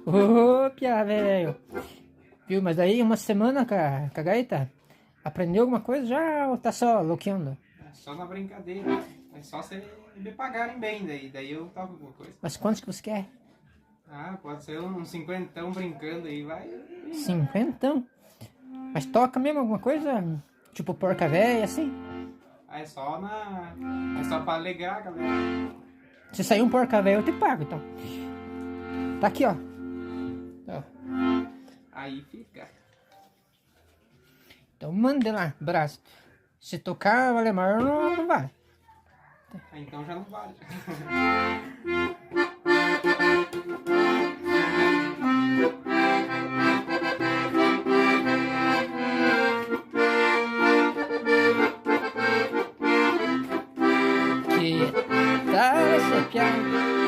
Ô, piá, velho. Viu, mas aí uma semana com a gaita, aprendeu alguma coisa já ou tá só loqueando? É só na brincadeira. É só se me pagarem bem, daí eu toco alguma coisa. Mas quantos que você quer? Ah, pode ser um cinquentão brincando aí, vai. Cinquentão? Mas toca mesmo alguma coisa? Tipo porca véia, assim? Ah, é só na. É só pra alegrar, galera. Se sair um porca véia, eu te pago, então. Tá aqui, ó. Ó. Aí fica. Então manda lá, braço. Se tocar, vale maior, não vai. Ah, então já não vale. Que tal esse piá?